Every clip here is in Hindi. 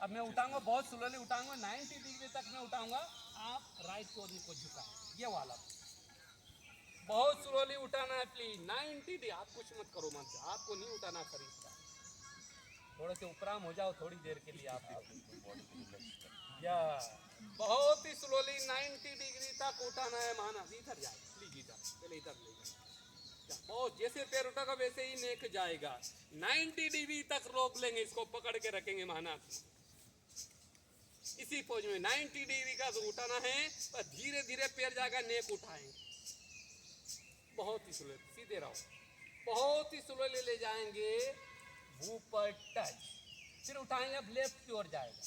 अब मैं उठाऊंगा, बहुत स्लोली उठाऊंगा, 90 डिग्री तक मैं उठाऊंगा, आप राइट कोर्नर को झुकाएं, ये वाला बहुत स्लोली उठाना है प्लीज। 90 डिग्री, आप कुछ मत करो, मत आपको नहीं उठाना फरिश्ता, थोड़े से उपराम हो जाओ थोड़ी देर के लिए आप या बहुत ही स्लोली 90 डिग्री तक उठाना है। माना इधर जाए प्लीज, इधर पहले इधर ले जाए, बहुत जैसे पैर उठागा वैसे ही नेक जाएगा। 90 डिग्री तक रोक लेंगे, इसको पकड़ के रखेंगे महानाथ, इसी पोज में 90 डिग्री का तो उठाना है, पर धीरे धीरे पैर जाएगा, नेक उठाएंगे, बहुत ही स्लो, सीधे रहो, बहुत ही स्लोली ले जाएंगे, भू पर टच, फिर उठाएंगे, अब लेफ्ट की ओर जाएगा,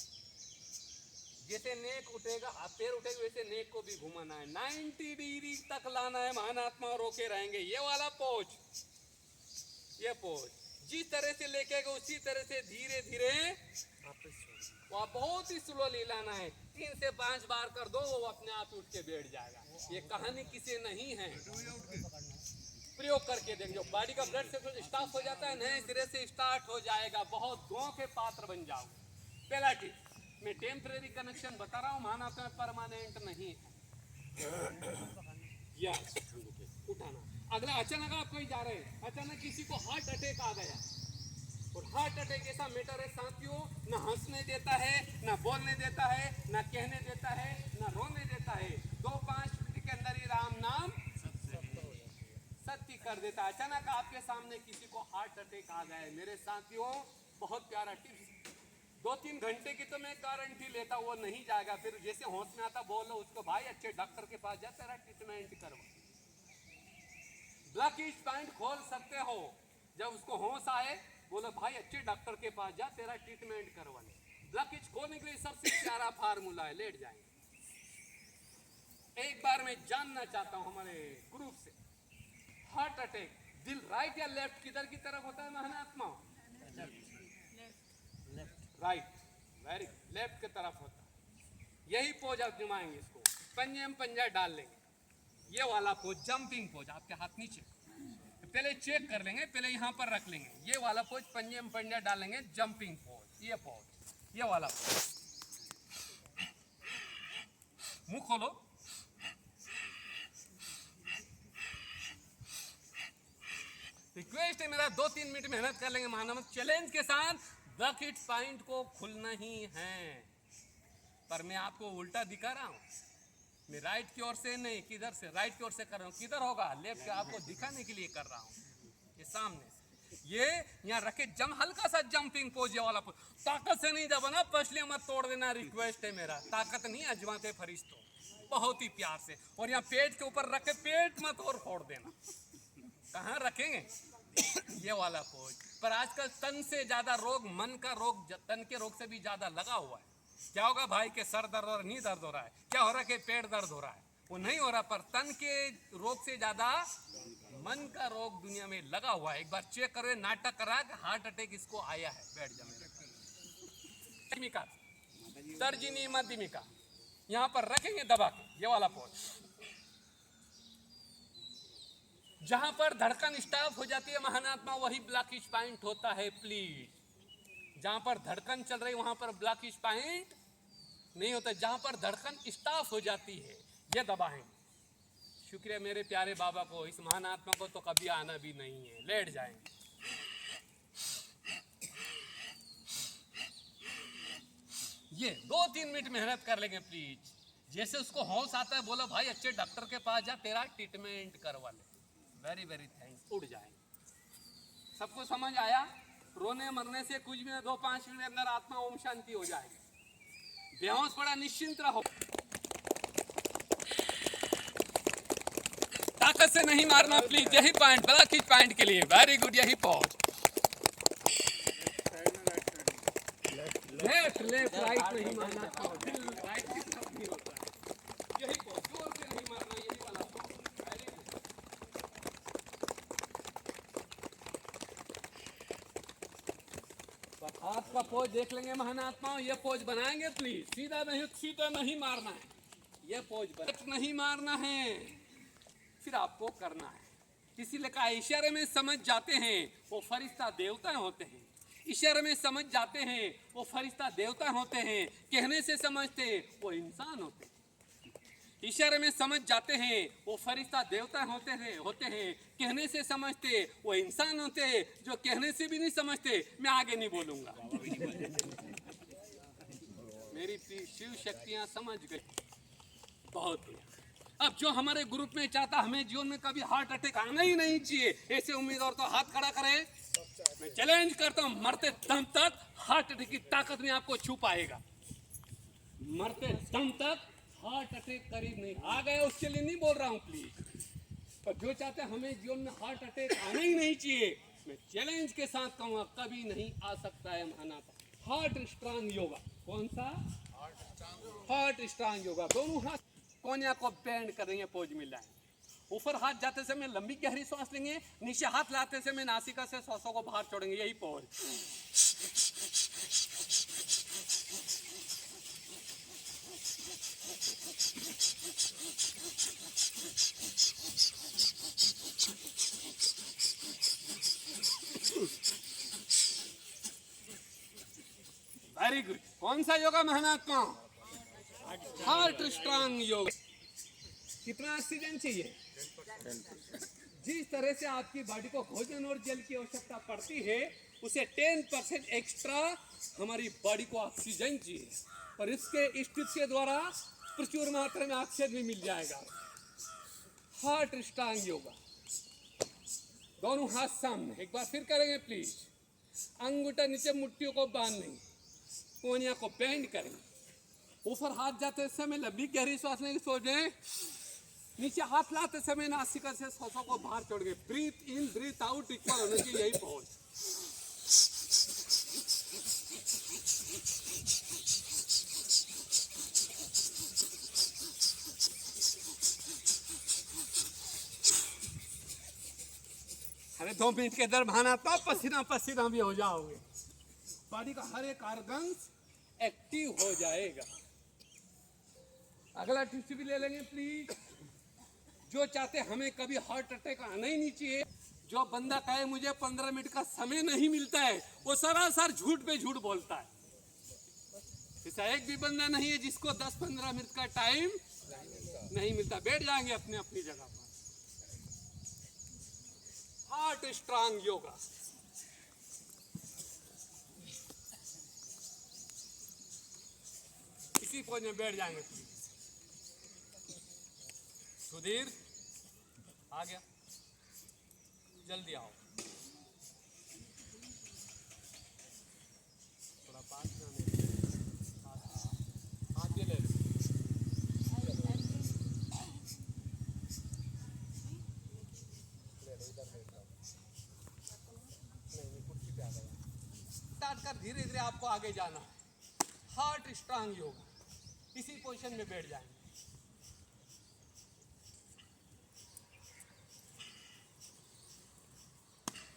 जैसे नेक उठेगा पैर उठेगा वैसे नेक को भी घुमाना है, 90 डिग्री तक लाना है महानात्मा, रोके रहेंगे, ये वाला पोज, ये पोज जिस तरह से लेके गए उसी तरह से धीरे धीरे वह बहुत ही स्लोली लाना है, 3 से 5 बार कर दो, वो अपने आप उठ के बैठ जाएगा। ये कहानी किसी नहीं है, प्रयोग करके देखो, बॉडी का ब्लड सर्कुलेशन स्टॉप हो जाता है, नए सिरे से स्टार्ट हो जाएगा, बहुत गौ के पात्र बन जाओ। पहला टिप, मैं टेम्परेरी कनेक्शन बता रहा हूँ, माना तो परमानेंट नहीं है। यस, उठाना। अगला, अचानक आप कहीं जा रहे हैं, अचानक किसी को हार्ट अटैक आ गया, और हार्ट अटैक ऐसा मैटर है साथियों, ना हंसने देता है, ना बोलने देता है, ना कहने देता है, ना रोने देता है, 2-5 मिनट के अंदर ही राम नाम सत्य कर देता है। अचानक आपके सामने किसी को हार्ट अटैक आ गया है, मेरे साथियों बहुत प्यारा टिप्स, 2-3 घंटे की तो मैं गारंटी लेता हूँ वो नहीं जाएगा, फिर जैसे होश में आता बोलो उसको, भाई अच्छे डॉक्टर के पास जा, तेरा ट्रीटमेंट करवा। ब्लॉकेज पॉइंट खोल सकते हो, जब उसको होश आए बोलो भाई अच्छे डॉक्टर के पास जा, तेरा ट्रीटमेंट करवा ले। ब्लॉकेज खोलने के लिए सबसे प्यारा फार्मूला है, लेट जाएंगे। एक बार मैं जानना चाहता हूं हमारे ग्रुप से, हार्ट अटैक दिल राइट या लेफ्ट किधर की तरफ होता है महानात्मा? राइट, वेरी लेफ्ट की तरफ होता है। यही पोज आप जमाएंगे, इसको पंजे में पंजा डाल लेंगे, ये वाला पोज, जंपिंग पोज, आपके हाथ नीचे, पहले चेक कर लेंगे, पहले यहाँ पर रख लेंगे, ये वाला पोज पंजे में पंजा डालेंगे, जंपिंग पोज, ये पोज, ये वाला पोज। मुंह खोलो, रिक्वेस्ट है मेरा, 2-3 मिनट मेहनत कर लेंगे महानाम चैलेंज के साथ, ब्लॉकेज पॉइंट को खुलना ही है। पर मैं आपको उल्टा दिखा रहा हूँ, मैं राइट की ओर से नहीं, किधर से, राइट की ओर से कर रहा हूँ, किधर होगा, लेफ्ट, आपको दिखाने के लिए कर रहा हूँ, ये सामने से, ये यहाँ रखे, हल्का सा जंपिंग पोज, ये वाला पोज, ताकत से नहीं दबाना, पसलियां मत तोड़ देना, रिक्वेस्ट है मेरा, ताकत नहीं आजमाते फरिश्तों, बहुत ही प्यार से, और यहाँ पेट के ऊपर रखे, पेट मत और फोड़ देना, कहाँ रखेंगे, ये वाला पोज। पर आजकल तन से ज्यादा रोग, मन का रोग तन के रोग से भी ज्यादा लगा हुआ है। क्या होगा भाई के सर दर्द हो रहा है, नी दर्द हो रहा है, क्या हो रहा है कि पेट दर्द हो रहा है, वो नहीं हो रहा, पर तन के रोग से ज्यादा मन का रोग दुनिया में लगा हुआ है। एक बार चेक करो, नाटक करा कि हार्ट अटैक इसको आया है, बैठ जाए, तर्जनी मध्यमिका यहाँ पर रखेंगे दबा के, ये वाला पोज, जहां पर धड़कन स्टॉप हो जाती है महानात्मा, वही ब्लॉकेज पॉइंट होता है प्लीज। जहां पर धड़कन चल रही वहां पर ब्लॉकेज पॉइंट नहीं होता, जहां पर धड़कन स्टॉप हो जाती है, ये दबाएं। शुक्रिया मेरे प्यारे बाबा को, इस महानात्मा को तो कभी आना भी नहीं है, लेट जाएंगे। ये 2-3 मिनट मेहनत कर लेंगे प्लीज, जैसे उसको होश आता है बोलो भाई अच्छे डॉक्टर के पास जा, तेरा ट्रीटमेंट करवा ले, वेरी वेरी थैंक्स, उड़ जाएंगे। सबको समझ आया? रोने मरने से कुछ भी 2-5 मिनट अंदर आत्मा ओम शांति हो जाएगी। बेहोश पड़ा, निश्चिंत रहो, ताकत से नहीं मारना प्लीज, यही पॉइंट, ब्लॉकेज पॉइंट के लिए, वेरी गुड, यही पॉइंट, लेफ्ट लेफ्ट राइट नहीं मारना, राइट की तरफ नहीं होता है, यही पॉइंट, जोर से नहीं मारना, यही वाला पॉइंट, वेरी गुड। हाथ का पोज देख लेंगे महानात्मा, ये पोज बनाएंगे प्लीज, सीधा नहीं मारना है, ये पोज नहीं मारना है, फिर आपको करना है। इसीलिए कहा इशारे में समझ जाते हैं, वो फरिश्ता देवता होते हैं, इशारे में समझ जाते हैं वो फरिश्ता देवता होते हैं, कहने से समझते वो इंसान होते हैं। इशारे में समझ जाते हैं वो फरिश्ता देवता होते हैं, कहने से समझते वो इंसान होते हैं, जो कहने से भी नहीं समझते। मैं आगे नहीं बोलूंगा। मेरी शिव शक्तियां समझ गई बहुत। अब जो हमारे ग्रुप में चाहता हमें जीवन में कभी हार्ट अटैक आना ही नहीं चाहिए, ऐसे उम्मीदवार तो हाथ खड़ा करे। मैं चैलेंज करता हूं, मरते दम तक हार्ट अटैक की ताकत नहीं आपको छू पाएगा। मरते दम तक हार्ट अटैक करीब नहीं आ गया, उसके लिए नहीं बोल रहा हूं प्लीज। पर जो चाहते हमें जीवन में हार्ट अटैक आना ही नहीं चाहिए, मैं चैलेंज के साथ कहूंगा कभी नहीं आ सकता है। माना हार्ट स्ट्रांग योगा। कौन सा? Heart strong yoga. दोनों हाथ कोनिया को बैंड करेंगे, पोज मिल जाए। ऊपर हाथ जाते समय लंबी गहरी सांस लेंगे, नीचे हाथ लाते समय नासिका से सांसों को बाहर छोड़ेंगे, यही पोज। Very good. कौन सा योगा महात्मा? Heart strong yoga. कितना ऑक्सीजन चाहिए? जिस तरह से आपकी बॉडी को भोजन और जल की आवश्यकता पड़ती है, उसे 10% एक्स्ट्रा हमारी बॉडी को ऑक्सीजन चाहिए। पर इसके इस टिप्स के द्वारा प्रचुर मात्रा में ऑक्सीजन भी मिल जाएगा। Heart strong yoga. दोनों हाथ सामने, एक बार फिर करेंगे प्लीज। अंगूठा नीचे मुट्ठियों को बांधेंगे, कोनिया को बेंड करेंगे। ऊपर हाथ जाते समय लंबी गहरी सांस लेंगे, सोचें। नीचे हाथ लाते समय नासिका से सांसों को बाहर छोड़ेंगे। ब्रीथ इन ब्रीथ आउट इक्वल होने की यही पहुंच। अरे 2 मिनट के अंदर बहाना तो पसीना पसीना भी हो जाओगे। बॉडी का हर एक ऑर्गन एक्टिव हो जाएगा। अगला टिप्स भी ले लेंगे प्लीज। जो चाहते हमें कभी हार्ट अटैक आना ही नहीं चाहिए, जो बंदा कहे मुझे 15 मिनट का समय नहीं मिलता है, वो सरासर झूठ पे झूठ बोलता है। ऐसा एक भी बंदा नहीं है जिसको 10-15 मिनट का टाइम नहीं मिलता। बैठ जाएंगे अपने अपनी जगह पर। Heart strong yoga. इसी पोज में बैठ जाएंगे प्लीज। सुधीर आ गया, जल्दी आओ। थोड़ा पास में आने, हाथ ये ले लो। कुर्सी पे आ गया। स्टार्ट कर, धीरे धीरे आपको आगे जाना है। Heart strong yoga. इसी पोजीशन में बैठ जाएंगे।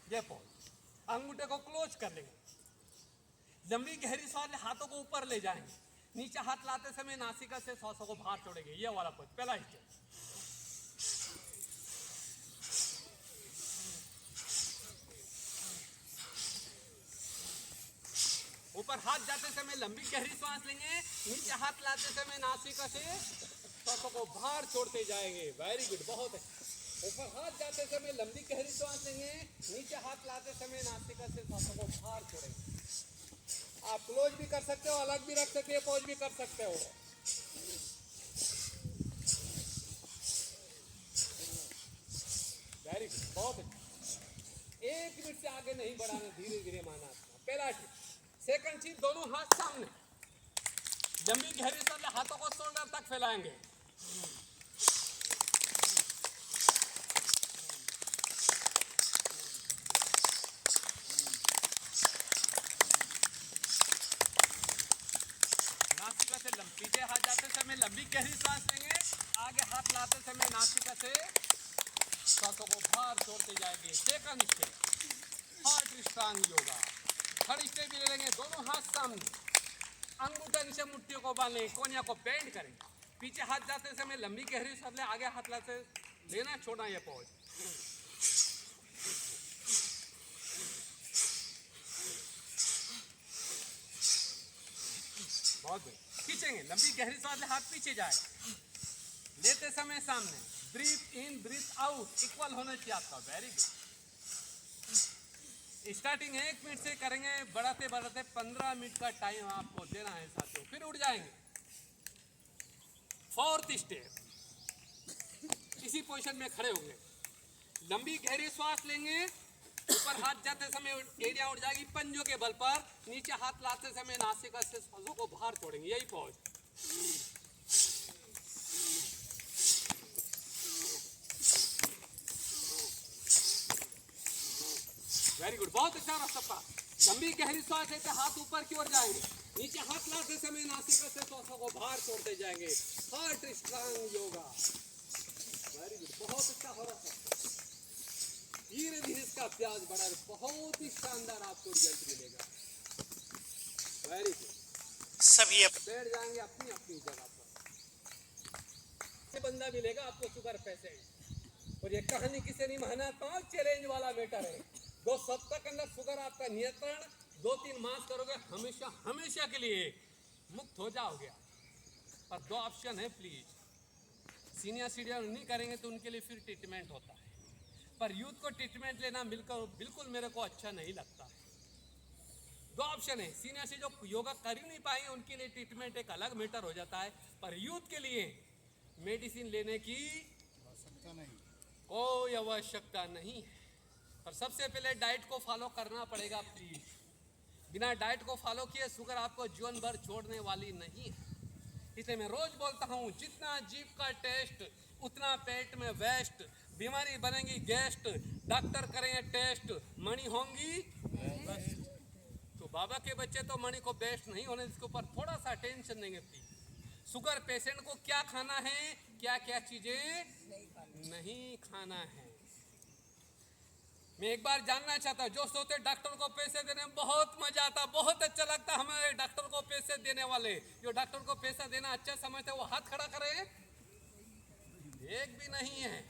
ये पोज। अंगूठे को क्लोज कर लेंगे, लंबी गहरी सांस ले, हाथों को ऊपर ले जाएंगे। नीचे हाथ लाते समय नासिका से सांसों को बाहर छोड़ेंगे, ये वाला पोज, पहला स्टेप। ऊपर हाथ जाते समय लंबी गहरी सांस लेंगे, नीचे हाथ लाते समय नासिका से सांसों को बाहर छोड़ते जाएंगे। वेरी गुड, बहुत है। ऊपर हाथ जाते समय लंबी गहरी सांस लेंगे, नीचे हाथ लाते समय नासिका से सांसों को बाहर छोड़ेंगे। आप क्लोज भी कर सकते हो, अलग भी रख सकते हो, पॉज भी कर सकते हो। वेरी गुड, बहुत अच्छा। 1 मिनट से आगे नहीं बढ़ाना, धीरे धीरे माना। पहला टिप। सेकंड चीज, दोनों हाथ सामने, लंबी गहरी सांस ले, हाथों को शोल्डर तक फैलाएंगे। नासिका से पीछे हाथ जाते समय लंबी गहरी सांस लेंगे, आगे हाथ लाते समय नासिका से सांसों को बाहर छोड़ते जाएंगे। Second step, heart strong yoga. Third step भी ले लेंगे, दोनों हाथ सामने, अंगूठा नीचे मुट्ठियों को बांध लेंगे, कोनिया को बेंड करेंगे। पीछे हाथ जाते समय लंबी गहरी सांस ले, आगे हाथ लाते लेना छोड़ना, ये पोज। बहुत बढ़िया। खींचेंगे, लंबी गहरी सांस ले, हाथ पीछे जाए, लेते समय सामने, ब्रीथ इन ब्रीथ आउट इक्वल होना चाहिए आपका। Very good. स्टार्टिंग 1 मिनट से करेंगे, बढ़ाते बढ़ाते 15 मिनट का टाइम आपको देना है साथियों, फिर उठ जाएंगे। 4th स्टेप, इसी पोजीशन में खड़े होंगे, लंबी गहरी श्वास लेंगे, ऊपर हाथ जाते समय एरिया उठ जाएगी, पंजों के बल पर नीचे हाथ लाते समय नासिका से श्वासों को बाहर छोड़ेंगे, यही पॉज। वेरी गुड, बहुत अच्छा रहा सबका। लंबी गहरी श्वास लेते हाथ ऊपर की ओर जाएंगे, नीचे हाथ लाते समय नासिका से श्वासों को बाहर छोड़ते जाएंगे। Heart strong yoga. Very good, बहुत अच्छा हो रहा है। धीरे धीरे इसका अभ्यास बढ़ा, बहुत ही शानदार आपको रिजल्ट मिलेगा। Very good. सभी बैठ जाएंगे अपनी अपनी जगह पर। बंदा मिलेगा आपको शुगर पेशेंट, और ये कहानी किसी नहीं माना, तो चैलेंज वाला मैटर है। 2 सप्ताह के अंदर शुगर आपका नियंत्रण, 2-3 मास करोगे, हमेशा हमेशा के लिए मुक्त हो जाओगे। पर 2 ऑप्शन है प्लीज, सीनियर सिटीजन नहीं करेंगे तो उनके लिए फिर ट्रीटमेंट होता है, पर यूथ को ट्रीटमेंट लेना बिल्कुल मेरे को अच्छा नहीं लगता है। 2 ऑप्शन है, सीनियर से जो योगा कर ही नहीं पाएंगे उनके लिए ट्रीटमेंट एक अलग मैटर हो जाता है, पर यूथ के लिए मेडिसिन लेने की कोई आवश्यकता नहीं है। पर सबसे पहले डाइट को फॉलो करना पड़ेगा प्लीज। बिना डाइट को फॉलो किए शुगर आपको जीवन भर छोड़ने वाली नहीं है। इसलिए मैं रोज बोलता हूँ, जितना जीभ का टेस्ट उतना पेट में वेस्ट, बीमारी बनेगी गेस्ट, डॉक्टर करेंगे टेस्ट, मणि होंगी बेस्ट। तो बाबा के बच्चे तो मणि को बेस्ट नहीं होने, इसके ऊपर थोड़ा सा टेंशन देंगे प्लीज। शुगर पेशेंट को क्या खाना है, क्या क्या चीजें नहीं खाना है। मैं एक बार जानना चाहता, जो सोचते डॉक्टर को पैसे देने में बहुत मजा आता, बहुत अच्छा लगता हमारे डॉक्टर को पैसे देने वाले, जो डॉक्टर को पैसा देना अच्छा समझते वो हाथ खड़ा करे। एक भी नहीं है।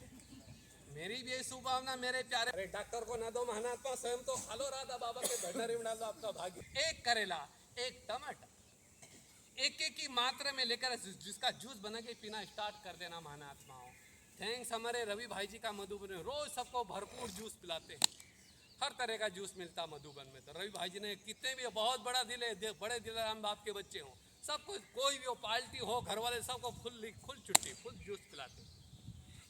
मेरी भी यही शुभकामना मेरे प्यारे। अरे डॉक्टर को ना दो महात्मा, स्वयं तो खालो राधा बाबा के भंडारे में डाल दो, आपका भाग्य। 1 करेला, 1 टमाटर, एक की मात्रा में लेकर जिसका जूस बना के पीना स्टार्ट कर देना महात्माओं। थैंक्स हमारे रवि भाई जी का मधुबन में, रोज सबको भरपूर जूस पिलाते हैं, हर तरह का जूस मिलता मधुबन में। तो रवि भाई जी ने कितने भी बहुत बड़ा दिल है, बड़े दिल हम बाप के बच्चे हों, सबको कोई भी हो, पार्टी हो, घर वाले सबको फुल छुट्टी, फुल जूस पिलाते।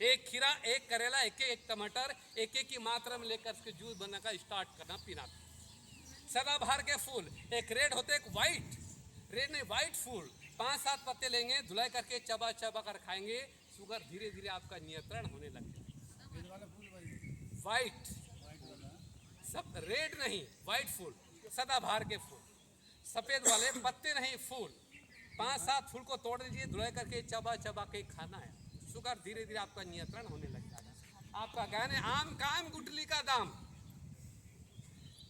1 खीरा, 1 करेला, 1 टमाटर, 1 की मात्रा में लेकर उसके जूस बनाकर स्टार्ट करना पीना। सदाबहार के फूल, 1 रेड होते, 1 व्हाइट, रेड नहीं व्हाइट फूल, 5-7 पत्ते लेंगे, धुलाई करके चबा चबा कर खाएंगे, शुगर धीरे धीरे आपका नियंत्रण होने लगेगा। व्हाइट, सब रेड नहीं, व्हाइट फूल, सदाबहार के फूल, सफेद वाले पत्ते नहीं फूल, 5-7 फूल को तोड़ दीजिए, धुलाई करके चबा चबा के खाना है, शुगर धीरे धीरे आपका नियंत्रण होने लग जाएगा। आपका कहने आम का आम, गुठली का दाम।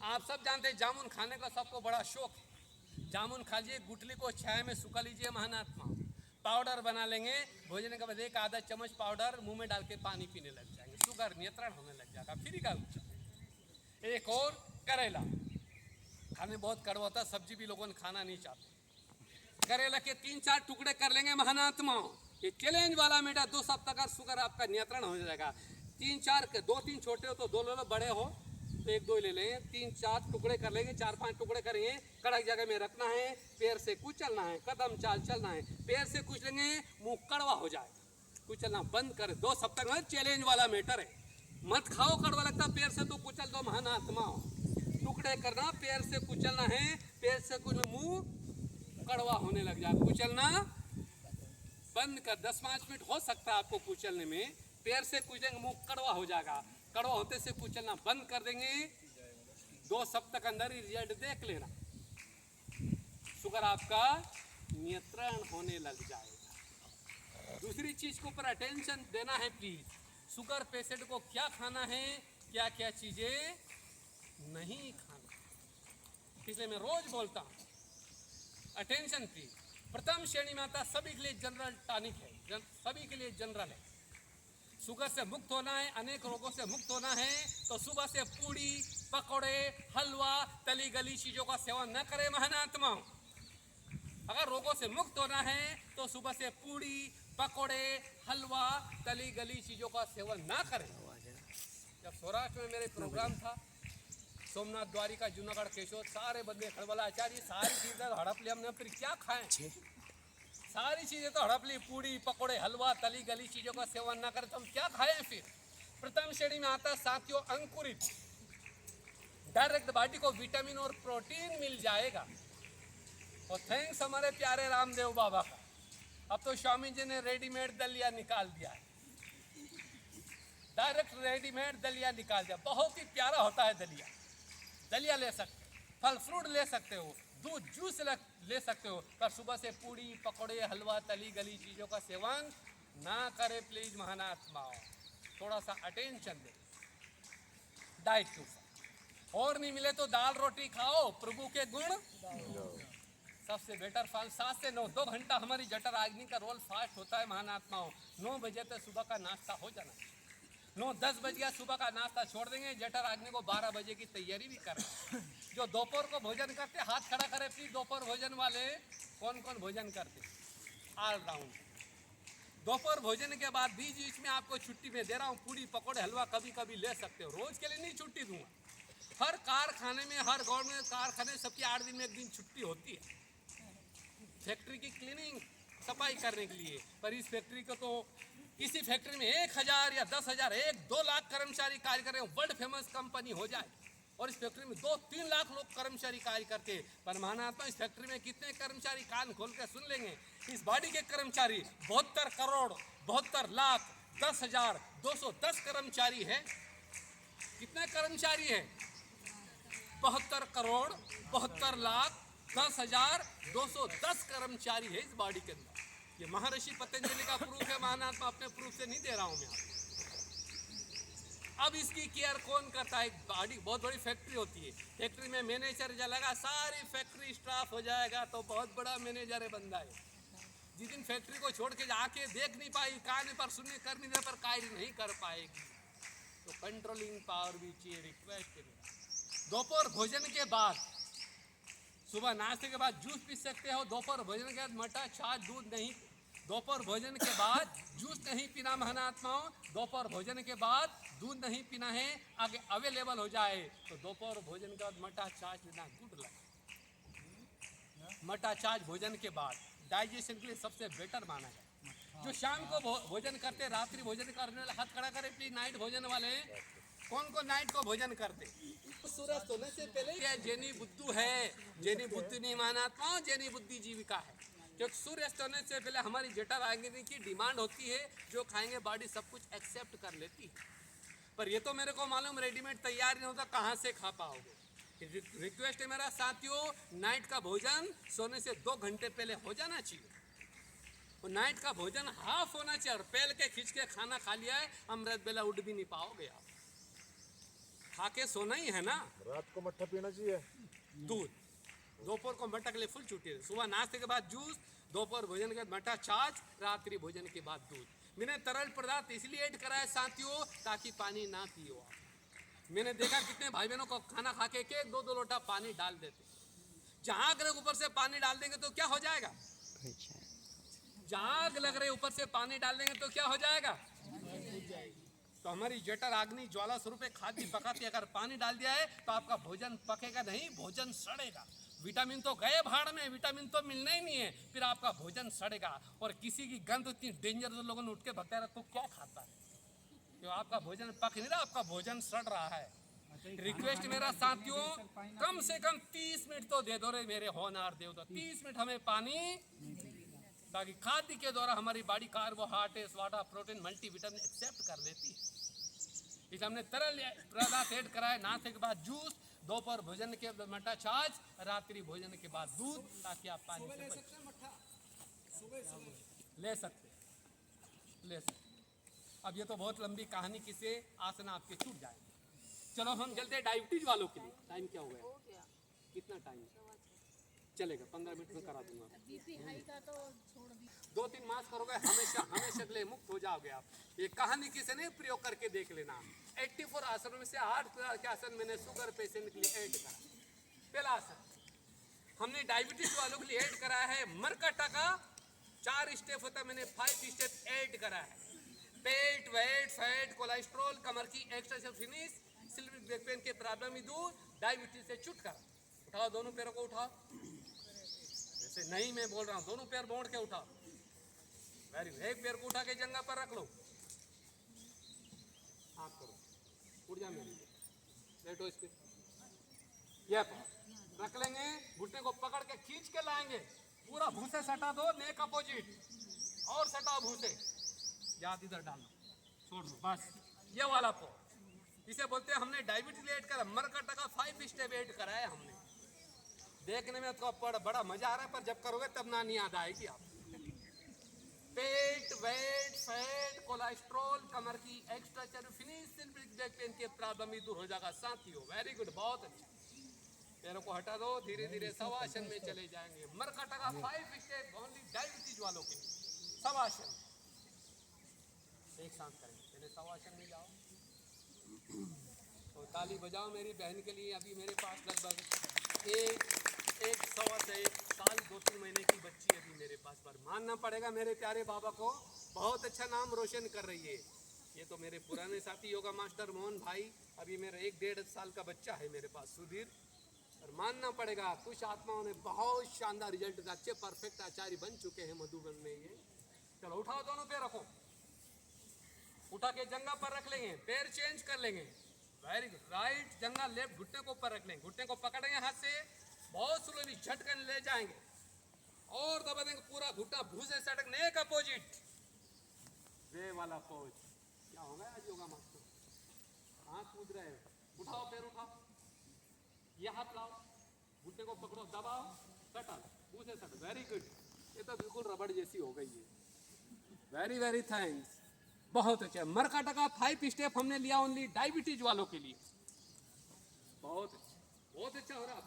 आप सब जानते हैं जामुन खाने का सबको बड़ा शौक है, जामुन खा लीजिए, गुठली को छाया में सुखा लीजिए महात्मा, पाउडर बना लेंगे, भोजन के बाद 1 आधा चम्मच पाउडर मुंह में डाल के पानी पीने लग जाएंगे, शुगर नियंत्रण होने लग जाएगा। फ्री का उपचार। 1 और करेला, खाने बहुत कड़वा होता, सब्जी भी लोगों ने खाना नहीं चाहते। करेला के 3-4 टुकड़े कर लेंगे महात्माओं, ये चैलेंज वाला मेरा 2 सप्ताह का शुगर आपका नियंत्रण हो जाएगा। 3-4 के 2-3 छोटे हो तो 2 ले लो, बड़े हो तो 1-2 ले लेंगे। 3-4 टुकड़े कर लेंगे, 4-5 टुकड़े करेंगे, कड़क जगह में रखना है, पैर से कुचलना है, कदम चाल चलना है, पैर से कुचलेंगे मुंह कड़वा हो जाए, कुचलना बंद कर। 2 सप्ताह में चैलेंज वाला मैटर है, मत खाओ कड़वा लगता, पैर से तो कुचल दो महात्माओं, टुकड़े करना, पैर से कुचलना है, पैर से कुछ मुंह कड़वा होने लग जाए, कुचलना बंद कर। 10-5 मिनट हो सकता है आपको कुचलने में, पैर से कुचलेंगे मुंह कड़वा हो जाएगा, कड़वा होते से कुचलना बंद कर देंगे, 2 सप्ताह के अंदर ही रिजल्ट देख लेना, शुगर आपका नियंत्रण होने लग जाएगा। दूसरी चीज के ऊपर अटेंशन देना है प्लीज, शुगर पेशेंट को क्या खाना है, क्या क्या चीजें नहीं खाना, इसलिए मैं रोज बोलता हूँ अटेंशन प्लीज। प्रथम श्रेणी में आता, सभी के लिए जनरल टॉनिक है, सभी के लिए जनरल है। शुगर से मुक्त होना है, अनेक रोगों से मुक्त होना है, तो सुबह से पूड़ी, पकौड़े, हलवा, तली गली चीजों का सेवन न करें महात्माओं। अगर रोगों से मुक्त होना है तो सुबह से पूड़ी, पकोड़े, हलवा, तली गली चीजों का सेवन ना करें। जब सौराष्ट्र में मेरे प्रोग्राम था, सोमनाथ, द्वारिका, जूनागढ़, केशोद, सारे बंदे खड़बला आचार्य सारी चीजें हड़प ली हमने, फिर क्या खाएं? सारी चीजें तो हड़प ली, पूड़ी, पकोड़े, हलवा, तली गली चीजों का सेवन ना करें तो हम क्या खाएं फिर? प्रथम श्रेणी में आता साथियों अंकुरित, डायरेक्ट बॉडी को विटामिन और प्रोटीन मिल जाएगा। और थैंक्स हमारे प्यारे रामदेव बाबा का, अब तो स्वामी जी ने रेडीमेड दलिया निकाल दिया है, डायरेक्ट रेडीमेड दलिया निकाल दिया। बहुत ही प्यारा होता है दलिया। दलिया ले सकते हो, फल फ्रूट ले सकते हो, दूध जूस ले सकते हो, पर सुबह से पूड़ी, पकोड़े, हलवा, तली गली चीजों का सेवन ना करें प्लीज महानात्माओं। थोड़ा सा अटेंशन दे डाइट के ऊपर। और नहीं मिले तो दाल रोटी खाओ, प्रभु के गुण सबसे बेटर फल। 7 से 9 2 घंटा हमारी जठर अग्नि का रोल फास्ट होता है महानात्माओं। 9 बजे तक सुबह का नाश्ता हो जाना, 9-10 बज गया सुबह का नाश्ता छोड़ देंगे, जठर अग्नि को 12 बजे की तैयारी भी करें। जो दोपहर को भोजन करते हाथ खड़ा करें प्लीज। दोपहर भोजन वाले कौन कौन भोजन करते? All round. दोपहर भोजन के बाद बीच बीच में आपको छुट्टी में दे रहा हूँ, पूड़ी, पकौड़े, हलवा कभी कभी ले सकते हो, रोज के लिए नहीं छुट्टी दूंगा। हर कारखाने में, हर गवर्नमेंट कारखाने सबकी 8 दिन में 1 दिन छुट्टी होती है फैक्ट्री की क्लीनिंग, सफाई करने के लिए। पर इस फैक्ट्री को तो, किसी फैक्ट्री में 1000 या 10,000, 1-2 लाख कर्मचारी कार्य कर रहे हैं, वर्ल्ड फेमस कंपनी हो जाए, और इस फैक्ट्री में 2-3 लाख लोग कर्मचारी कार्य करते हैं। पर महानात्मा इस फैक्ट्री में कितने कर्मचारी, कान खोल कर सुन लेंगे, इस बॉडी के कर्मचारी 72 करोड़ 72 लाख 10,210 कर्मचारी है। कितने कर्मचारी है? 72 करोड़ 72 लाख 10,210 कर्मचारी है इस बॉडी के अंदर। ये महर्षि पतंजलि का प्रूफ है महानात्मा, अपने प्रूफ से नहीं दे रहा हूं मैं आपको। अब इसकी केयर कौन करता है? बॉडी बहुत बड़ी फैक्ट्री होती है, फैक्ट्री में मैनेजर जलेगा, सारी फैक्ट्री स्टाफ हो जाएगा तो बहुत बड़ा मैनेजर है बंदा है। जिस दिन फैक्ट्री को छोड़ के आके देख नहीं पाई, कान पर सुनने कर नहीं पर कार्य नहीं कर पाएगी, तो कंट्रोलिंग पावर भी चाहिए। रिक्वेस्ट है दोपहर भोजन के बाद, सुबह नाश्ते के बाद जूस पी सकते हो, दोपहर भोजन के बाद मठा, छाछ, दूध नहीं। दोपहर भोजन के बाद जूस नहीं पीना महानात्माओं, दोपहर भोजन के बाद दूध नहीं पीना है। आगे अवेलेबल हो जाए तो दोपहर भोजन के बाद मठा, छाछ लेना गुड लगे। मठा, छाछ भोजन के बाद डाइजेशन के लिए सबसे बेटर माना है। जो शाम को भोजन करते, रात्रि भोजन करने वाले हाथ खड़ा करें प्लीज। नाइट भोजन वाले कौन कौन नाइट को भोजन करते? सूरज सोने से पहले क्या जेनी बुद्धू है? जेनी बुद्धि नहीं महानात्मा, जेनी बुद्धि जीविका है। क्योंकि सूर्य होने से पहले हमारी जठर अग्नि की डिमांड होती है, जो खाएंगे बॉडी सब कुछ एक्सेप्ट कर लेती है। पर ये तो मेरे को मालूम रेडीमेड तैयार नहीं होता, कहाँ से खा पाओगे। रिक्वेस्ट है मेरा साथियों, नाइट का भोजन सोने से 2 घंटे पहले हो जाना चाहिए। और नाइट का भोजन हाफ होना चाहिए। और पहल के खींच के खाना खा लिया है, अमृत बेला उठ भी नहीं पाओगे आप, खा के सोना ही है ना। रात को मट्ठा पीना चाहिए, दूध। दोपहर को मट्ठा के लिए फुल छुट्टी है। सुबह नाश्ते के बाद जूस, दोपहर भोजन के बाद मट्ठा, छाछ, रात्रि भोजन के बाद दूध। मैंने तरल पदार्थ इसलिए ऐड करा है साथियों, ताकि पानी ना पियो आप। मैंने देखा कितने भाई बहनों को खाना खा के 1-2 लोटा पानी डाल देते। जहां आग लगे ऊपर से पानी डाल देंगे तो क्या हो जाएगा? जहां आग लग रहे ऊपर से पानी डाल देंगे तो क्या हो जाएगा? तो हमारी जठर अग्नि ज्वाला स्वरूप खाद्य पकाती, अगर पानी डाल दिया है तो आपका भोजन पकेगा नहीं, भोजन सड़ेगा। विटामिन तो गए भाड़ में, विटामिन तो मिलना ही नहीं है, फिर आपका भोजन सड़ेगा। और किसी की गंध इतनी डेंजर, लोगों ने उठ के बताया तो क्या खाता है? तो आपका भोजन पक नहीं रहा, आपका भोजन सड़ रहा है। रिक्वेस्ट मेरा साथियों, कम से कम 30 मिनट तो दे दो रे मेरे होनहार देव, तो 30 मिनट हमें पानी, ताकि खाद्य के द्वारा हमारी body carbohydrate, water, protein, multivitamin accept कर लेती है। इसलिए हमने तरल पदार्थ ऐड कराए। नाश्ते के बाद जूस, दोपहर भोजन के बाद मट्ठा, छाछ, रात्रि भोजन के बाद दूध, ताकि आप पानी से ले सकते। अब ये तो बहुत लंबी कहानी, किसे आसन आपके छूट जाएंगे। चलो हम चलते हैं डायबिटीज वालों के लिए। टाइम क्या हो गया? कितना टाइम चलेगा? 15 मिनट में करा दूंगा। बीपी हाई का तो छोड़ दी। 2-3 मास करोगे, हमेशा के लिए मुक्त हो जाओगे आप। ये कहानी किसी ने प्रयोग करके देख लेना। 84 आसनों में से 8 प्रकार के आसन मैंने शुगर पेशेंट के लिए ऐड करा। पहला आसन, हमने डायबिटीज वालों के लिए ऐड करा है मरकटा का 4 स्टेप होता है, मैंने 5 स्टेप ऐड करा है। पेट, वेट, फैट, कोलेस्ट्रॉल, कमर की extra finish, silver back pain के प्रॉब्लम में दूर, डायबिटीज से छुटकारा। उठाओ दोनों पैरों को उठाओ, जैसे नहीं मैं बोल रहा हूँ, दोनों पैर मोड़ के उठाओ। वेरी गुड, एक पैर को उठा के जंघा पर रख लो, हाथ करो, उठ जा मेरी, लेटो इस पे, ये रख लेंगे, घुटने को पकड़ के खींच के लाएंगे, पूरा भूसे सटा दो, नेक अपोजिट, और सटाओ भूसे, याद इधर डाल दो, छोड़ दो, बस ये वाला पो। इसे बोलते हैं हमने डायबिटीज ऐड करा, मरकटा का 5 स्टेप ऐड करा है हमने। देखने में तो बड़ा मजा आ रहा है, पर जब करोगे तब ना नहीं याद आएगी आप। पेट, वेट, फैट, कोलेस्ट्रॉल, कमर की एक्स्ट्रा चर्बी, फिनिश, सिल्वर बैक पेन के प्रॉब्लम भी दूर हो जाएगा साथियों। वेरी गुड, बहुत अच्छा। पैरों को हटा दो, धीरे धीरे शवासन में चले जाएंगे। मरकटा का 5 स्टेप ओनली डायबिटीज वालों के लिए। शवासन एक साथ करेंगे, पहले शवासन में जाओ, तो ताली बजाओ मेरी बहन के लिए। अभी मेरे पास लगभग एक सवा से 1 साल 2-3 महीने की बच्ची अभी मेरे पास, पर मानना पड़ेगा मेरे प्यारे बाबा को, बहुत अच्छा नाम रोशन कर रही है। ये तो मेरे पुराने साथी योगा मास्टर मोहन भाई, अभी मेरा 1-1.5 साल का बच्चा है मेरे पास, सुधीर। और मानना पड़ेगा कुछ आत्माओं ने बहुत शानदार रिजल्ट, अच्छे परफेक्ट आचार्य बन चुके हैं मधुबन में ये। चलो उठाओ, दोनों पैर रखो, उठा के जंघा पर रख लेंगे, पैर चेंज कर लेंगे। वेरी गुड, राइट जंघा लेफ्ट घुटने को ऊपर रख लेंगे, घुटने को पकड़ेंगे हाथ से, बहुत स्लोली झटकन ले जाएंगे और दबा देंगे, पूरा घुटना भूसे सटक, नेक अपोजिट, वे वाला पोज। क्या होगा आज योगा मास्टर, हाथ कूद रहे हैं, उठाओ पैर उठाओ, ये हाथ लाओ, घुटने को पकड़ो, दबाओ, सटा, भूसे सट। वेरी गुड, ये तो बिल्कुल रबड़ जैसी हो गई है। वेरी वेरी थैंक्स, बहुत अच्छा। मरकटा का 5 स्टेप हमने लिया ओनली डायबिटीज वालों के लिए। बहुत अच्छा, बहुत अच्छा हो रहा है।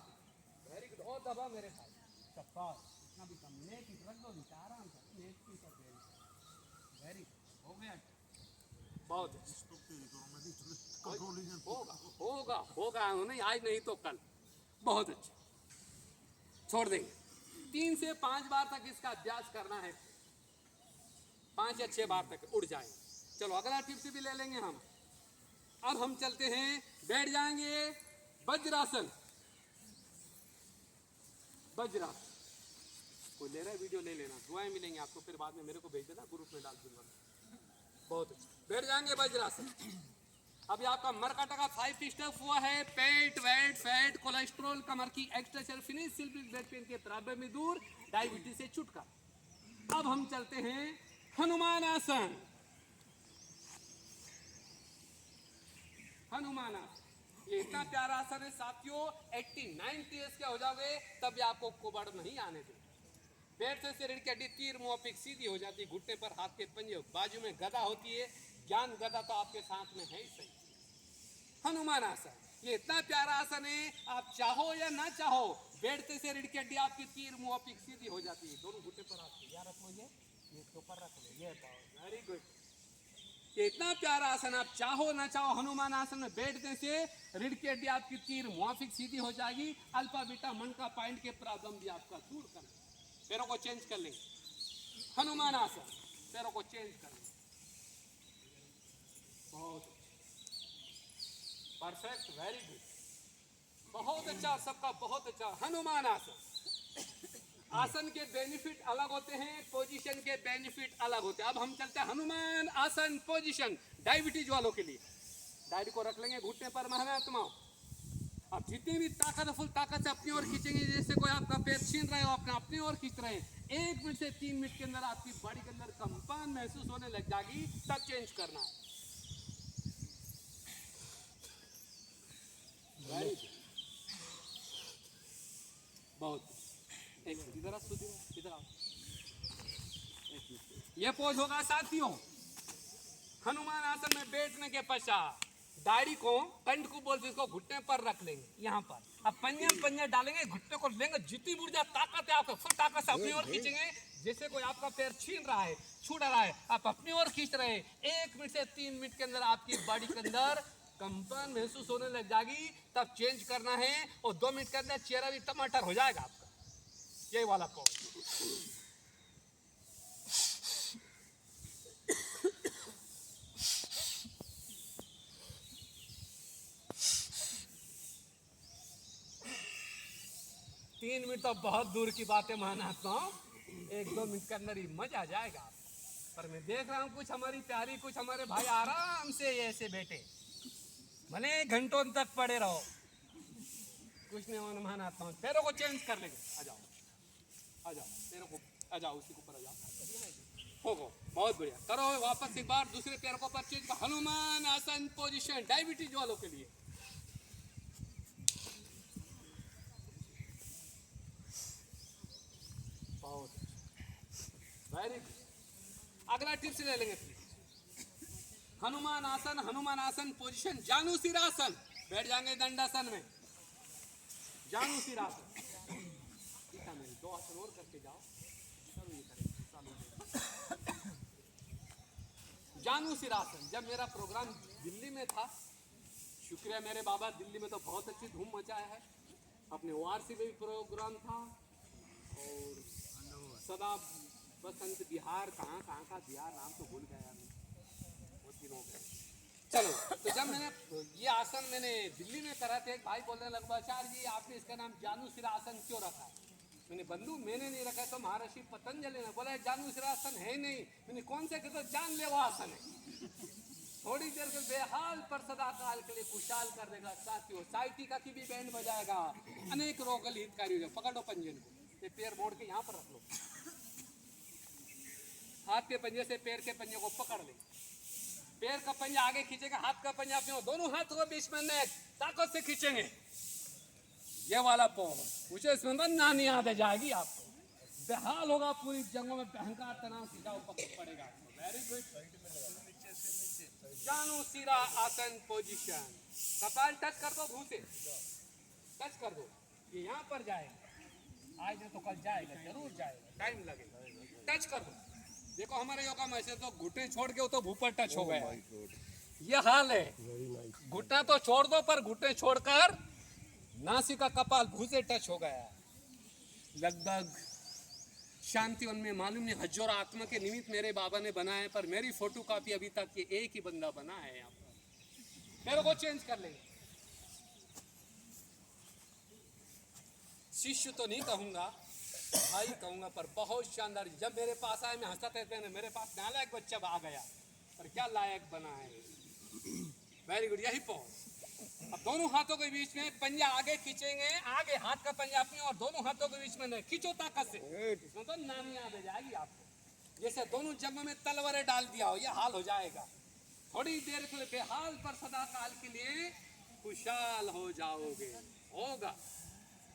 वेरी गुड, और दबा मेरे साथ, शाबाश, इतना भी कम, नेक रख दो, आराम से, नेक की सब वेरी हो गया, बहुत अच्छा। होगा होगा होगा, नहीं आज नहीं तो कल, बहुत अच्छा, छोड़ देंगे। 3 से 5 बार तक इसका अभ्यास करना है, 5 या 6 बार तक उड़ जाएंगे। चलो अगला टिप्स भी ले लेंगे हम। अब हम चलते हैं, बैठ जाएंगे वज्रासन। वज्रासन कोई ले रहा है वीडियो, ले लेना, दुआएं मिलेंगी आपको, फिर बाद में मेरे को भेज देना, ग्रुप में डाल दूंगा। बहुत अच्छा, बैठ जाएंगे वज्रासन। अभी आपका मरकटा का 5 स्टेप हुआ है, पेट, वेट, फैट, कोलेस्ट्रॉल, कमर की एक्स्ट्रा चर्बी, फिनिश, सिल्वर बैक पेन के प्रॉब्लम में दूर, डायबिटीज से छुटकारा। अब हम चलते हैं हनुमान आसन। हनुमान आसन ये इतना प्यारा आसन है साथियों, 80-90 ईयर्स के हो जाओगे तब भी आपको कुबड़ नहीं आने दे। पेट से शरीर की हड्डी तीर मुंह पिक सीधी हो जाती है, घुटने पर हाथ के पंजे, बाजू में गदा होती है, ज्ञान गदा तो आपके साथ में है ही सही। हनुमान आसन ये इतना प्यारा आसन है, आप चाहो या ना चाहो, बैठते से रीढ़ की हड्डी आपकी तीर मुंह पिक सीधी हो जाती है। दोनों घुटने पर हाथ यार रख लो, ये इसके ऊपर रख लो, ये वेरी गुड। ये इतना प्यारा आसन, आप चाहो ना चाहो, हनुमान आसन में बैठने से रीढ़ की हड्डी आपकी तीर मुआफिक सीधी हो जाएगी, अल्फा बीटा मन का पॉइंट के प्रॉब्लम भी आपका दूर कर। पैरों को चेंज कर लेंगे, हनुमान आसन, पैरों को चेंज कर लेंगे, बहुत परफेक्ट, वेरी गुड, बहुत अच्छा, सबका बहुत अच्छा। हनुमान आसन, आसन के बेनिफिट अलग होते हैं, पोजीशन के बेनिफिट अलग होते हैं। अब हम चलते हैं हनुमान आसन पोजीशन डायबिटीज वालों के लिए। डायरी को रख लेंगे घुटने पर, महात्माओं अब जितनी भी फुल ताकत से अपनी ओर खींचेंगे, जैसे कोई आपका पैर छीन रहे हो, अपनी ओर खींच रहे हैं। 1 मिनट से 3 मिनट के अंदर आपकी बॉडी के अंदर कंपन महसूस होने लग जाएगी, तब चेंज करना है। बहुत एक मिनट, इधर आओ, ये पोज होगा साथियों हनुमान आसन में बैठने के पश्चात। दाढ़ी को, कंठ को बोलते, इसको घुटने पर रख लेंगे यहाँ पर। अब पंजे डालेंगे, घुटने को लेंगे, जितनी ऊर्जा ताकत है आपको फुल ताकत से अपनी ओर खींचेंगे। जैसे कोई आपका पैर छीन रहा है, छूट रहा है, आप अपनी ओर खींच रहे हैं। 1 मिनट से 3 मिनट के अंदर आपकी बॉडी के अंदर कंपन महसूस होने लग जाएगी, तब चेंज करना है। और 2 मिनट के अंदर चेहरा भी टमाटर हो जाएगा आपका। ये वाला पोज। तीन मिनट तो बहुत दूर की बात है महानात्मा, 1-2 मिनट के अंदर ही मजा आ जाएगा। पर मैं देख रहा हूँ कुछ हमारी प्यारी, कुछ हमारे भाई आराम से ऐसे बैठे, भले घंटों तक पड़े रहो, कुछ नहीं होना महानात्मा। पैरों को चेंज कर लेंगे, आ जाओ आ जाओ, पैरों को आ जाओ, उसी के ऊपर आ जाओ, हो बहुत बढ़िया। करो वापस एक बार दूसरे पैर को ऊपर चेंज, हनुमान आसन पोजीशन, डायबिटीज वालों के लिए। Very good. अगला टिप्स ले लेंगे प्लीज। हनुमान आसन पोजीशन, जानु सिरासन, बैठ जाएंगे दंडासन में, जानु सिरासन। ठीक है, मैं 2 आसन और करके जाओ, जानु सिरासन। जब मेरा प्रोग्राम दिल्ली में था, शुक्रिया मेरे बाबा, दिल्ली में तो बहुत अच्छी धूम मचाया है। अपने ORC में भी प्रोग्राम था, और सदा बसंत बिहार, कहाँ का बिहार नाम तो भूल गया मैं, बहुत दिनों के। चलो, तो जब मैंने ये आसन मैंने दिल्ली में करा थे, एक भाई बोलने लगा, आचार्य जी आपने इसका नाम जानु सिरासन क्यों रखा है? मैंने बंधु मैंने नहीं रखा है, तो महर्षि पतंजलि ने बोला जानु सिरासन है नहीं। मैंने कौन से कहते, जान ले वो आसन है, थोड़ी देर के बेहाल पर सदा काल के लिए खुशहाल कर देगा। साथियों, साइटिका की भी बैंड बजाएगा, अनेक रोग हितकारी हो जाए। पकड़ो पंजन को, ये पैर मोड़ के यहाँ पर रख लो, हाथ के पंजे से पैर के पंजे को पकड़ ले, पैर का पंजा आगे खींचेगा, हाथ का पंजा अपने दोनों हाथों को बीच में ताकत से खींचेंगे, ये वाला पोज। मुझे इसमें नानी याद आ जाएगी आपको, बेहाल होगा पूरी जंगों में, अहंकार तनाव खिंचाव पड़ेगा। Very good. जानु सिरा आसन पोजीशन, कपाल टच कर दो, भूसे टच कर दो, ये यहाँ पर जाएगा, आज नहीं तो कल जाएगा, जरूर जाएगा, टाइम लगेगा। टच कर दो, देखो हमारे योगा में से तो घुटने छोड़ के वो तो ऊपर टच हो गया, ये हाल है। घुटना तो छोड़ दो, पर घुटने छोड़कर नासिका कपाल भूसे टच हो गया। लगभग शांति उनमें मालूम नहीं हजारों आत्मा के निमित्त मेरे बाबा ने बनाए, पर मेरी फोटो कॉपी अभी तक ये एक ही बंदा बना है। यहाँ पर मेरे को चेंज कर लेंगे, शिष्य तो नहीं कहूंगा, भाई कहूंगा, पर बहुत शानदार। जब मेरे पास आए मैं हंसता रहते हैं, मेरे पास नालायक बच्चा आ गया, पर क्या लायक बना है। वेरी गुड, यही पोज। अब दोनों हाथों के बीच में पंजा आगे खींचेंगे, आगे हाथ का पंजा अपने और दोनों हाथों के बीच में खींचो ताकत से, इसमें तो नानी याद आ जाएगी आपको। जैसे दोनों जंगों में तलवारें डाल दिया हो, यह हाल हो जाएगा। थोड़ी देर के लिए बेहाल पर सदा काल के लिए खुशहाल हो जाओगे। होगा,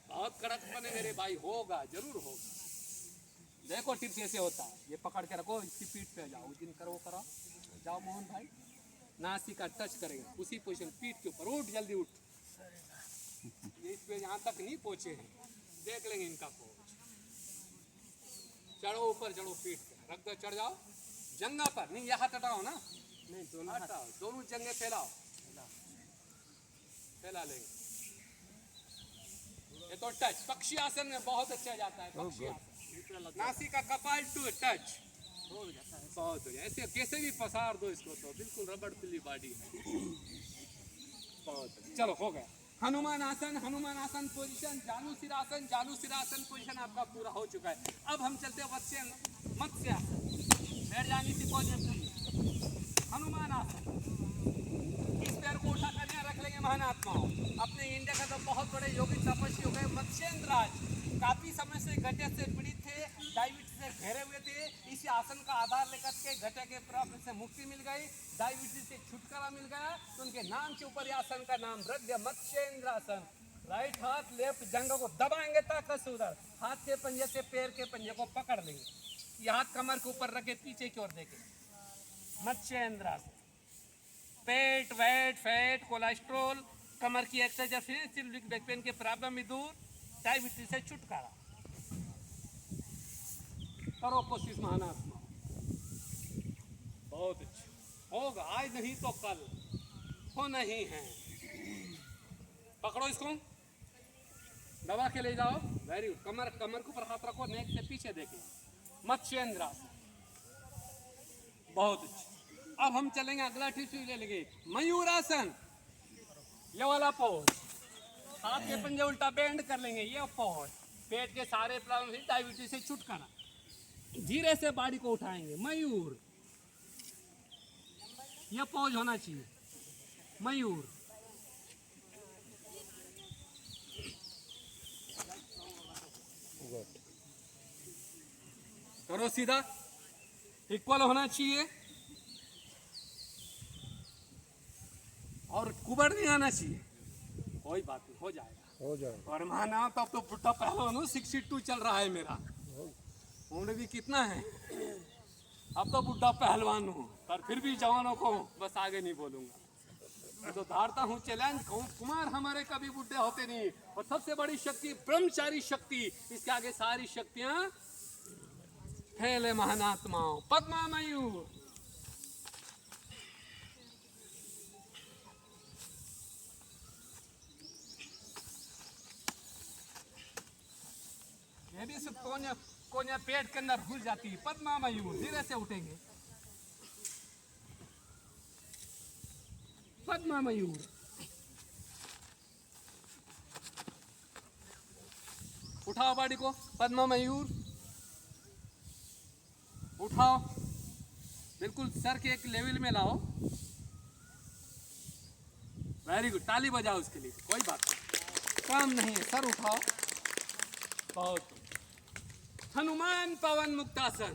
बहुत कड़क बने मेरे भाई, होगा, जरूर होगा। देखो टिप्स ऐसे होता है, ये पकड़ के रखो, इसकी पीठ पे जाओ, जिन करो करो, जाओ मोहन भाई, नासिका टच करेंगे, उसी पोजीशन पीठ के ऊपर, उठ जल्दी उठ, ये इस पे यहाँ तक नहीं पहुंचे हैं, देख लेंगे इनका पोज। चढ़ो ऊपर, चढ़ो पीठ पे रख दो, चढ़ जाओ जंगा पर, नहीं ये हाथ हटाओ ना, नहीं दोनों हटाओ, दोनों जंगे फैलाओ, फैला लेंगे। ये तो टच पक्षी आसन में बहुत अच्छा जाता है, पक्षी आसन, नासिका कपाल टू टच, बहुत बढ़िया। ऐसे कैसे भी पसार दो इसको, तो बिल्कुल रबड़ पिल्ली बॉडी है, बहुत बढ़िया। चलो हो गया। हनुमान आसन पोजीशन, जानु सिरासन पोजीशन आपका पूरा हो चुका है। अब हम चलते हैं मत्स्य आसन, बैठ जाने की पोजीशन, हनुमान आसन। इस पैर को उठा कर यहाँ रख लेंगे महानात्माओं। अपने इंडिया का तो बहुत बड़े योगी तपस्वी हो गए मत्स्येंद्र राज, काफी समय से घटे से पीड़ित थे, डायबिटीज से घेरे हुए थे। इसी आसन का आधार लेकर के घटे के प्रॉब्लम से मुक्ति मिल गई, डायबिटीज से छुटकारा मिल गया, तो उनके नाम के ऊपर आसन का नाम रख दिया मत्स्येंद्र आसन। राइट हाथ लेफ्ट जंघ को दबाएंगे ताकत से, उधर हाथ के पंजे से पैर के पंजे को पकड़ लेंगे, ये हाथ कमर के ऊपर रखे, पीछे की ओर देखें, मत्स्येंद्र आसन। पेट वेट फैट कोलेस्ट्रोल कमर की एक्सरसाइज, बैक पेन के प्रॉब्लम में दूर, डायबिटीज से छुटकारा। करो कोशिश महानात्मा, बहुत अच्छा होगा, आज नहीं तो कल हो नहीं है। पकड़ो इसको, दबा के ले जाओ। Very good. कमर कमर के ऊपर हाथ रखो, नेक से पीछे देखे। मत्स्येंद्रासन, बहुत अच्छा। अब हम चलेंगे, अगला टिश्यू ले लेंगे मयूरासन। ये वाला पोज, हाथ के पंजे उल्टा बेंड कर लेंगे। ये पोज पेट के सारे प्रॉब्लम से, डायबिटीज से छुटकारा। धीरे से बॉडी को उठाएंगे, मयूर। ये पोज होना चाहिए, मयूर। करो सीधा, इक्वल होना चाहिए और कुबड़ नहीं आना चाहिए। कोई बात नहीं, हो जाएगा, हो जाएगा। और माना तब तो बुढ़ा पहलवान हूँ, 62 चल रहा है मेरा। उम्र भी कितना है, अब तो बुढ़ा पहलवान हूँ, पर फिर भी जवानों को बस आगे नहीं बोलूंगा। तो धारता हूँ चैलेंज, कुमार हमारे कभी बुढ़े होते नहीं। और सबसे बड़ी शक्ति ब्रह्मचारी शक्ति, इसके आगे सारी शक्तियां फैले महानात्माओं। पद्मा मयूर, ये भी सब कोने पेट के अंदर घुस जाती है। पद्मा मयूर, धीरे से उठेंगे। पद्मा मयूर, उठाओ बॉडी को। पद्मा मयूर उठाओ, बिल्कुल सर के एक लेवल में लाओ। वेरी गुड, ताली बजाओ उसके लिए। कोई बात नहीं, काम नहीं है, सर उठाओ। बहुत हनुमान पवन मुक्तासन।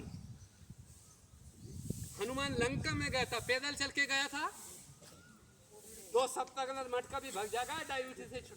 हनुमान लंका में गया था, पैदल चल के गया था। 2 सप्ताह के अंदर मटका भी भग जाएगा, डायबिटीज से छुट